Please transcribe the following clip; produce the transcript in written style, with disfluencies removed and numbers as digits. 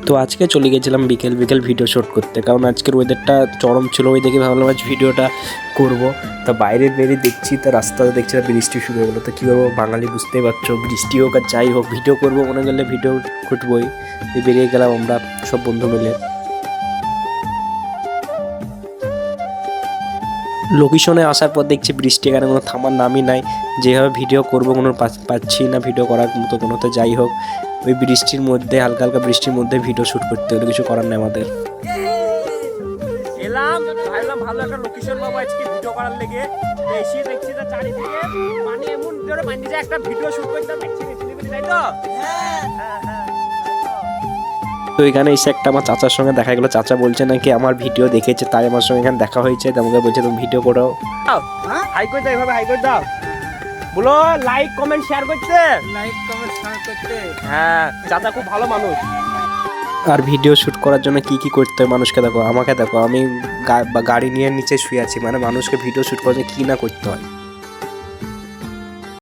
তো আজকে চলে গেছিলাম বিকেল বিকেল ভিডিও শ্যুট করতে, কারণ আজকের ওয়েদারটা চরম ছিল। ওই দেখে ভাবলাম আজ ভিডিওটা করব। তো বাইরে বেরিয়ে দেখছি, তো রাস্তাতে দেখছি বৃষ্টি শুরু হয়ে গেলো। তো কী করবো, বাঙালি বুঝতেই পারছো, বৃষ্টি হোক আর যাই হোক ভিডিও করবো মনে গেলে ভিডিও করবই। বেরিয়ে গেলাম আমরা সব বন্ধু মিলে। লোকেশনে আসার পর দেখছি বৃষ্টি এখানে কোনো থামার নামই নাই। যেভাবে ভিডিও করবো কোনো পাচ্ছি না ভিডিও করার মতো কোনো। তো যাই হোক, ওই বৃষ্টির মধ্যে, হালকা হালকা বৃষ্টির মধ্যে ভিডিও শ্যুট করতে হলে কিছু করার নেই আমাদের। এলাম ভাবলাম ভালো একটা লোকেশন পাবো আজকে ভিডিও করার লেগে। এসে দেখছি যে চারিদিকে মানে এমন জোরে পানি যায়, একটা ভিডিও শুট করতাম দেখছি তাই তো। তো এখানে এসে একটা আমার চাচার সঙ্গে দেখা গেলো। চাচা বলছে নাকি আমার ভিডিও দেখেছে, তাই আমার সঙ্গে এখানে দেখা হয়েছে। আমাকে বলছে তুমি ভিডিও করো। হাই করে দাও, এভাবে হাই করে দাও, বলো লাইক কমেন্ট শেয়ার করতে। হ্যাঁ, চাচা খুব ভালো মানুষ। আর ভিডিও শ্যুট করার জন্য কি কি করতে হয় মানুষকে দেখো, আমাকে দেখো, আমি গাড়ি নিয়ে নিচে শুয়ে আছি। মানে মানুষকে ভিডিও শ্যুট করার জন্য কী না করতে হয়।